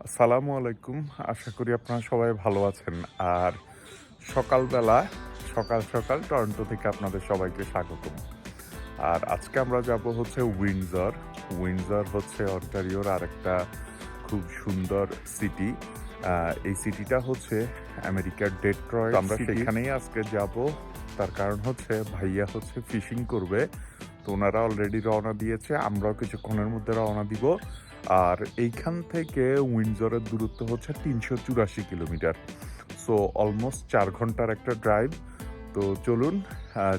আসসালামু আলাইকুম। আশা করি আপনারা সবাই ভালো আছেন। আর সকালবেলা সকাল সকাল টরন্টো থেকে আপনাদের সবাইকে স্বাগতম। আর আজকে আমরা যাব হচ্ছে উইন্ডসর। উইন্ডসর হচ্ছে অন্টারিওর আরেকটা খুব সুন্দর সিটি। এই সিটিটা হচ্ছে আমেরিকার ডেট্রয়েট। আমরা সেখানেই আজকে যাব। তার কারণ হচ্ছে ভাইয়া হচ্ছে ফিশিং করবে, তো ওনারা অলরেডি রওনা দিয়েছে, আমরাও কিছুক্ষণের মধ্যে রওনা দিব। আর এইখান থেকে উইন্ডসরের দূরত্ব হচ্ছে 384 কিলোমিটার। সো অলমোস্ট 4 ঘন্টার একটা ড্রাইভ। তো চলুন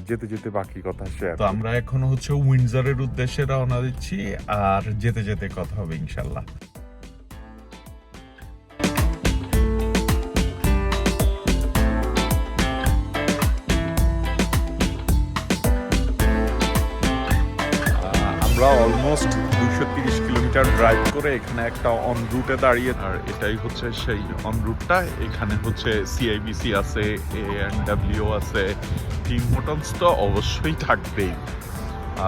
যেতে যেতে বাকি কথা শেয়ার। তো আমরা এখন হচ্ছে উইন্ডসরের উদ্দেশ্যে রওনা দিচ্ছি, আর যেতে যেতে কথা হবে ইনশাল্লাহ। আমরা অলমোস্ট 230 কিলোমিটার ড্রাইভ করে এখানে একটা অন রুটে দাঁড়িয়ে, আর এটাই হচ্ছে সেই অন রুটটা। এখানে হচ্ছে সিআইবিসি আছে, এএনডব্লিউ আছে, টিম হোটেলস তো অবশ্যই থাকবেই,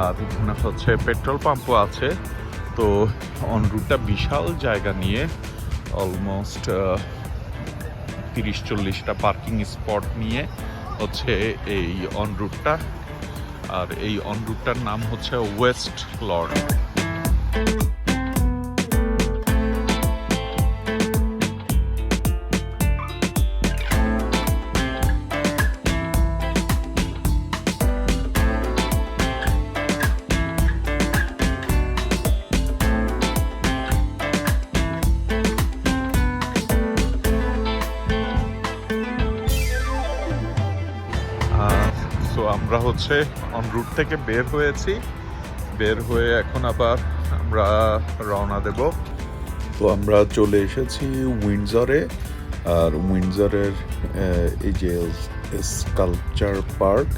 আর এখানে হচ্ছে পেট্রোল পাম্পও আছে। তো অন রুটটা বিশাল জায়গা নিয়ে, অলমোস্ট 30-40টা পার্কিং স্পট নিয়ে হচ্ছে এই অন রুটটা। আর এই অন রুটটার নাম হচ্ছে ওয়েস্ট লর্ড। তো আমরা হচ্ছে অন রুট থেকে বের হয়েছি, বের হয়ে এখন আবার আমরা রওনা দেব। তো আমরা চলে এসেছি উইন্ডসরে। আর উইন্ডসরের এই যে স্কাল্পচার পার্ক,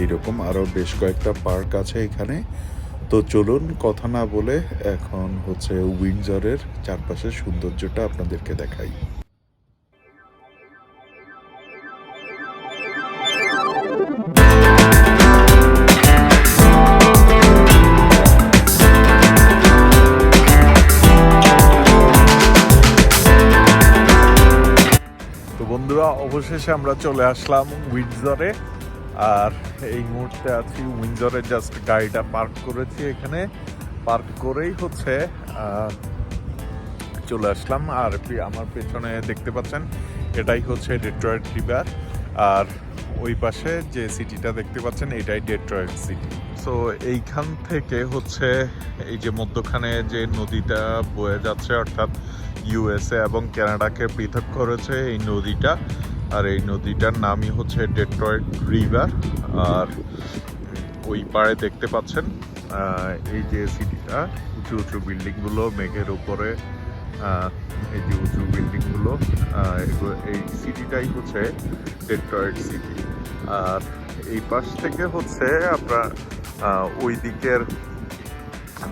এইরকম আরও বেশ কয়েকটা পার্ক আছে এখানে। তো চলুন কথা না বলে এখন হচ্ছে উইন্ডসরের চারপাশের সৌন্দর্যটা আপনাদেরকে দেখাই। বন্ধুরা, অবশেষে আমরা চলে আসলাম উইন্ডসরে। আর এই মুহূর্তে আছি উইন্ডসরে, জাস্ট গাড়িটা পার্ক করেছি এখানে। পার্ক করেই হচ্ছে চলে আসলাম। আর আমার পেছনে দেখতে পাচ্ছেন, এটাই হচ্ছে ডেট্রয়েট রিভার। আর ওই পাশে যে সিটিটা দেখতে পাচ্ছেন, এটাই ডেট্রয়েট সিটি। সো এইখান থেকে হচ্ছে এই যে মধ্যখানে যে নদীটা বয়ে যাচ্ছে, অর্থাৎ ইউএসএ এবং কানাডাকে পৃথক করেছে এই নদীটা। আর এই নদীটার নামই হচ্ছে ডেট্রয়েট রিভার। আর ওই পাড়ে দেখতে পাচ্ছেন এই যে সিটিটা, উঁচু উঁচু বিল্ডিংগুলো মেঘের উপরে, এই যে উঁচু বিল্ডিংগুলো, এই সিটিটাই হচ্ছে ডেট্রয়েট সিটি। আর এই পাশ থেকে হচ্ছে আপনার ওই দিকের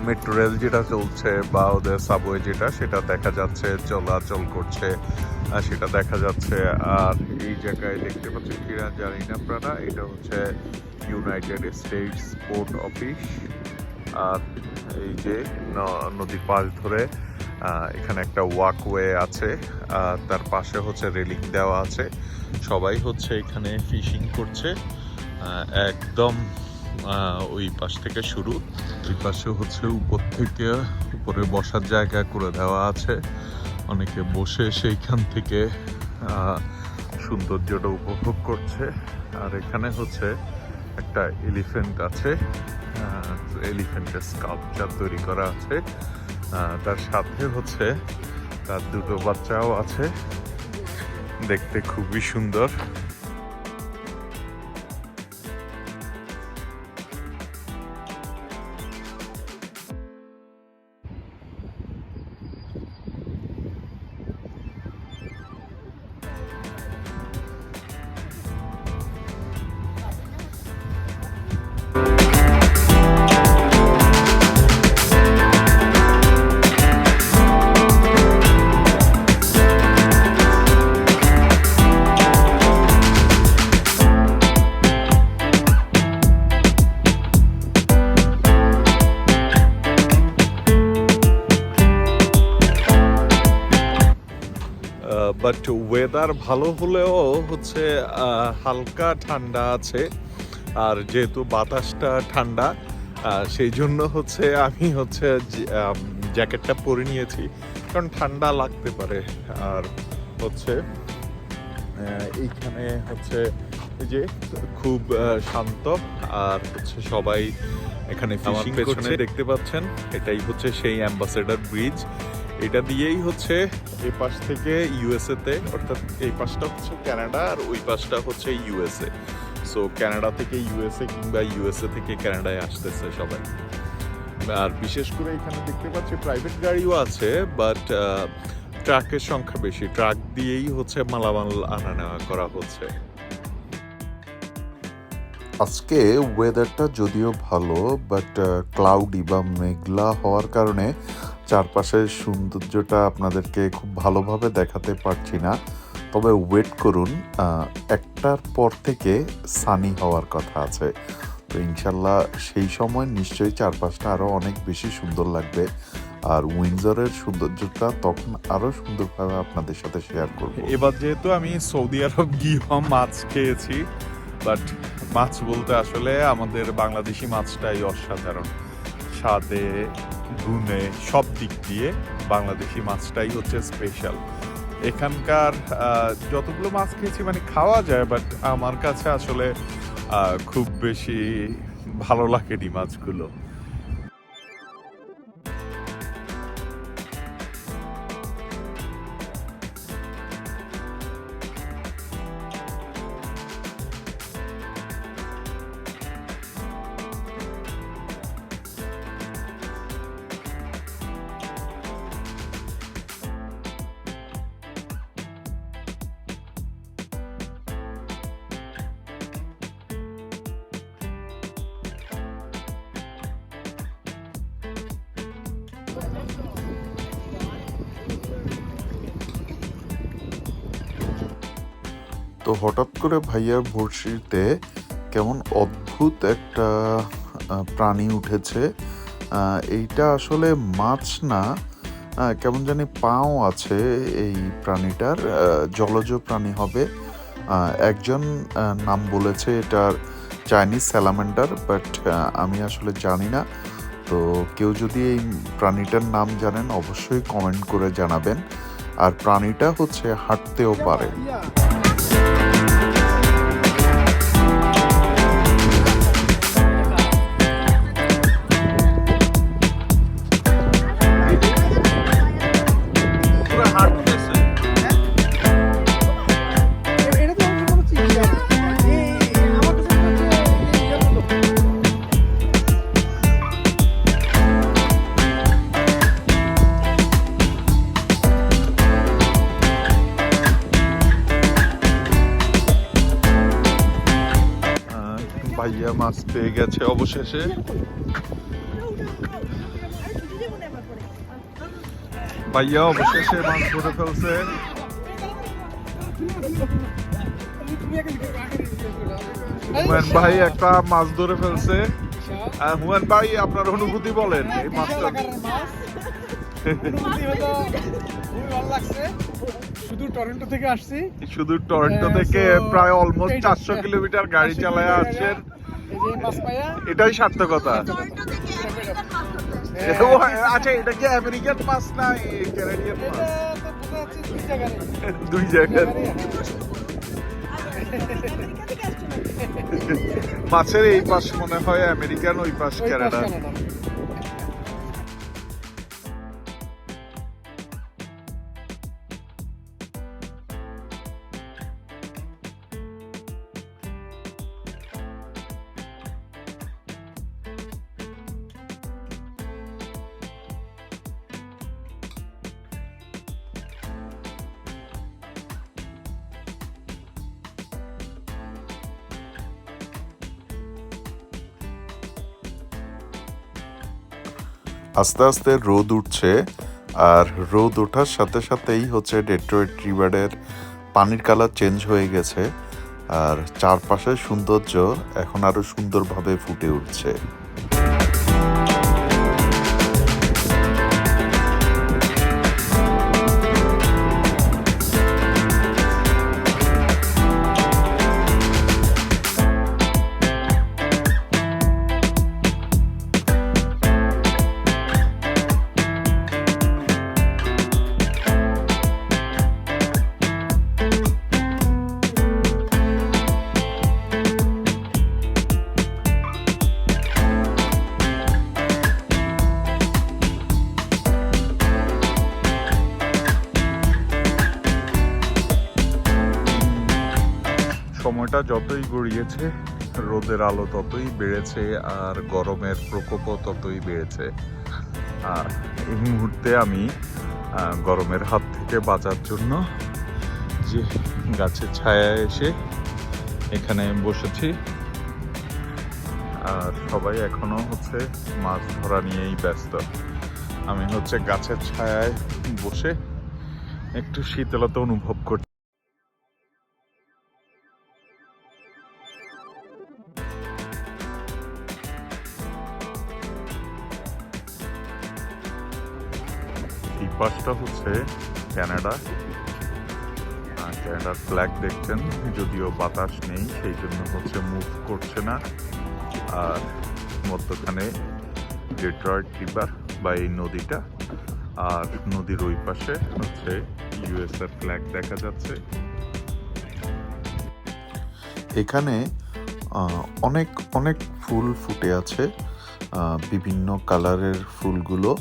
মেট্রো রেল যেটা চলছে বা ওদের সাবওয়ে যেটা, সেটা দেখা যাচ্ছে, চলাচল করছে, সেটা দেখা যাচ্ছে। আর এই জায়গায় দেখতে পাচ্ছেন কিনা জানি না আপনারা, এটা হচ্ছে ইউনাইটেড স্টেটস পোর্ট অফিস। আর এই যে নদীর পাশ ধরে এখানে একটা ওয়াকওয়ে আছে, তার পাশে হচ্ছে রেলিং দেওয়া আছে। সবাই হচ্ছে এখানে ফিশিং করছে, একদম ওই পাশ থেকে শুরু। ওই পাশে হচ্ছে উপর থেকে উপরে বসার জায়গা করে দেওয়া আছে, অনেকে বসে সেইখান থেকে সৌন্দর্যটা উপভোগ করছে। আর এখানে হচ্ছে একটা এলিফ্যান্ট আছে, এলিফ্যান্টের স্কাল্পচার তৈরি করা আছে। তার সাথে হচ্ছে তার দুটো বাচ্চাও আছে, দেখতে খুবই সুন্দর। বাট ওয়েদার ভালো হলেও হচ্ছে হালকা ঠান্ডা আছে। আর যেহেতু বাতাসটা ঠান্ডা সেই জন্য হচ্ছে আমি হচ্ছে জ্যাকেটটা পরে নিয়েছি, কারণ ঠান্ডা লাগতে পারে। আর হচ্ছে এইখানে হচ্ছে এই যে খুব শান্ত, আর হচ্ছে সবাই এখানে ফিশিং করছে দেখতে পাচ্ছেন। এটাই হচ্ছে সেই অ্যাম্বাসেডর ব্রিজ। এটা দিয়েই হচ্ছে এই পাশ থেকে ইউএসএ তে, অর্থাৎ এই পাশটা হচ্ছে কানাডা আর ওই পাশটা হচ্ছে ইউএসএ। সো কানাডা থেকে ইউএসএ কিংবা ইউএসএ থেকে কানাডায় আসতেছে সবাই। আর বিশেষ করে এখানে দেখতে পাচ্ছি প্রাইভেট গাড়িও আছে, বাট ট্রাকের সংখ্যা বেশি। ট্রাক দিয়েই হচ্ছে মালামাল আনা নেওয়া করা হচ্ছে। আজকে ওয়েদারটা যদিও ভালো, বাট ক্লাউডি বা মেঘলা হওয়ার কারণে চারপাশের সৌন্দর্যটা আপনাদেরকে খুব ভালোভাবে দেখাতে পারছি না। তবে ওয়েট করুন, একটার পর থেকে সানি হওয়ার কথা আছে। তো ইনশাল্লাহ সেই সময় নিশ্চয়ই চারপাশটা আরও অনেক বেশি সুন্দর লাগবে। আর উইন্ডসরের সৌন্দর্যটা তখন আরও সুন্দরভাবে আপনাদের সাথে শেয়ার করব। এবার যেহেতু আমি সৌদি আরব গিয়েও মাছ খেয়েছি, বাট মাছ বলতে আসলে আমাদের বাংলাদেশি মাছটাই অসাধারণ। স্বাদে, গুণে, সব দিক দিয়ে বাংলাদেশি মাছটাই হচ্ছে স্পেশাল। এখানকার যতগুলো মাছ খেয়েছি মানে খাওয়া যায়, বাট আমার কাছে আসলে খুব বেশি ভালো লাগেনি মাছগুলো। তো হঠাৎ করে ভাইয়ার বড়শিতে কেমন অদ্ভুত একটা প্রাণী উঠেছে। এইটা আসলে মাছ না, কেমন জানি পাও আছে এই প্রাণীটার। জলজ প্রাণী হবে। একজন নাম বলেছে এটার চাইনিজ স্যালামেন্ডার, বাট আমি আসলে জানি না। তো কেউ যদি এই প্রাণীটার নাম জানেন অবশ্যই কমেন্ট করে জানাবেন। আর প্রাণীটা হচ্ছে হাঁটতেও পারে। ভাইয়া মাছ পেয়ে গেছে অবশেষে। ভাইয়া অবশেষে মাছ ধরে ফেলছে। হুমায়ুন ভাই একটা মাছ ধরে ফেলছে। হুমায়ুন ভাই আপনার অনুভূতি বলেন এই মাছটা। শুধু টরন্টো থেকে আসছি, শুধু টরন্টো থেকে প্রায় অলমোস্ট 400 কিলোমিটার গাড়ি চালায় আসছেন। এটাই সার্থকতা। আচ্ছা, এটা কি আমেরিকান মাছ না ক্যানাডিয়ান মাছ? দুই জায়গার মাছের এই পাশ মনে হয় আমেরিকান, ওই পাশ কানাডা। আস্তে আস্তে রোদ উঠছে, আর রোদ ওঠার সাথে সাথেই হচ্ছে ডেট্রয়েট রিভারের পানির কালার চেঞ্জ হয়ে গেছে। আর চারপাশের সৌন্দর্য এখন আরো সুন্দরভাবে ফুটে উঠছে। সময়টা যতই গড়িয়েছে রোদের আলো ততই বেড়েছে আর গরমের প্রকোপও ততই বেড়েছে। আর এই মুহূর্তে আমি গরমের হাত থেকে বাঁচার জন্য যে গাছের ছায়ায় এসে এখানে বসেছি। আর সবাই এখনো হচ্ছে মাছ ধরা নিয়েই ব্যস্ত। আমি হচ্ছে গাছের ছায়ায় বসে একটু শীতলতা অনুভব করছি। এই পাশটা হচ্ছে কানাডা। কানাডার ফ্ল্যাগ দেখছেন, যদিও বাতাস নেই সেই জন্য হচ্ছে মুভ করছে না। আর মধ্যখানে ডেট্রয়েট রিভার বা এই নদীটা, আর নদীর ওই পাশে হচ্ছে ইউএসএর ফ্ল্যাগ দেখা যাচ্ছে। এখানে অনেক অনেক ফুল ফুটে আছে, বিভিন্ন কালারের ফুলগুলো।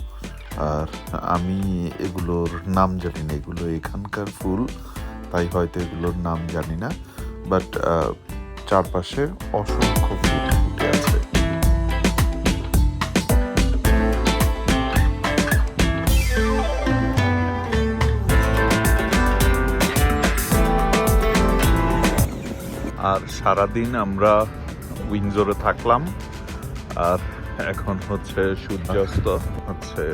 আর আমি এগুলোর নাম জানি না, এগুলো এখানকার ফুল, তাই হয়তো এগুলোর নাম জানি না। বাট চারপাশে অসংখ্য ফুল ফুটে আছে। আর সারাদিন আমরা উইন্ডসরে থাকলাম, আর এখন হচ্ছে সূর্যাস্ত হচ্ছে।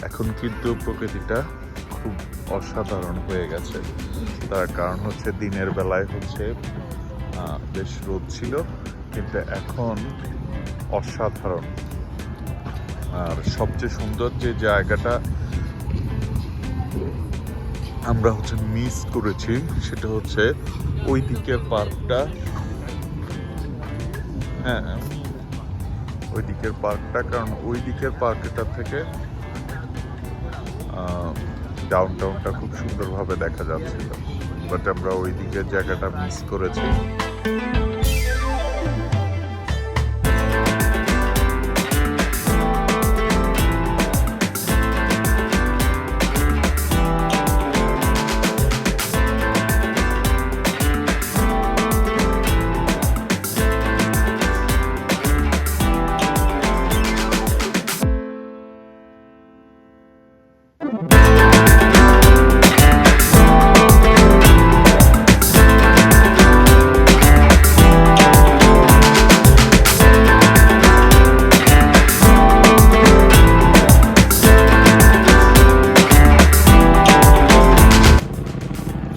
এখন কিন্তু প্রকৃতিটা খুব অসাধারণ হয়ে গেছে। তার কারণ হচ্ছে দিনের বেলায় হচ্ছে বেশ রোদ ছিল, কিন্তু এখন অসাধারণ। আর সবচেয়ে সুন্দর যে জায়গাটা আমরা হচ্ছে মিস করেছি সেটা হচ্ছে ওই দিকের পার্কটা। হ্যাঁ, ওই দিকের পার্কটা, কারণ ওই দিকের পার্কটা থেকে ডাউনটাউনটা খুব সুন্দরভাবে দেখা যাচ্ছিল, বাট আমরা ওই দিকের জায়গাটা মিস করেছি।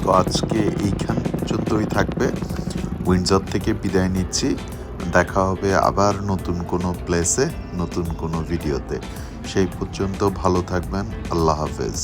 তো আজকে এইখান পর্যন্তই থাকবে। উইন্ডসর থেকে বিদায় নিচ্ছি। দেখা হবে আবার নতুন কোনো প্লেসে, নতুন কোনো ভিডিওতে। সেই পর্যন্ত ভালো থাকবেন। আল্লাহ হাফেজ।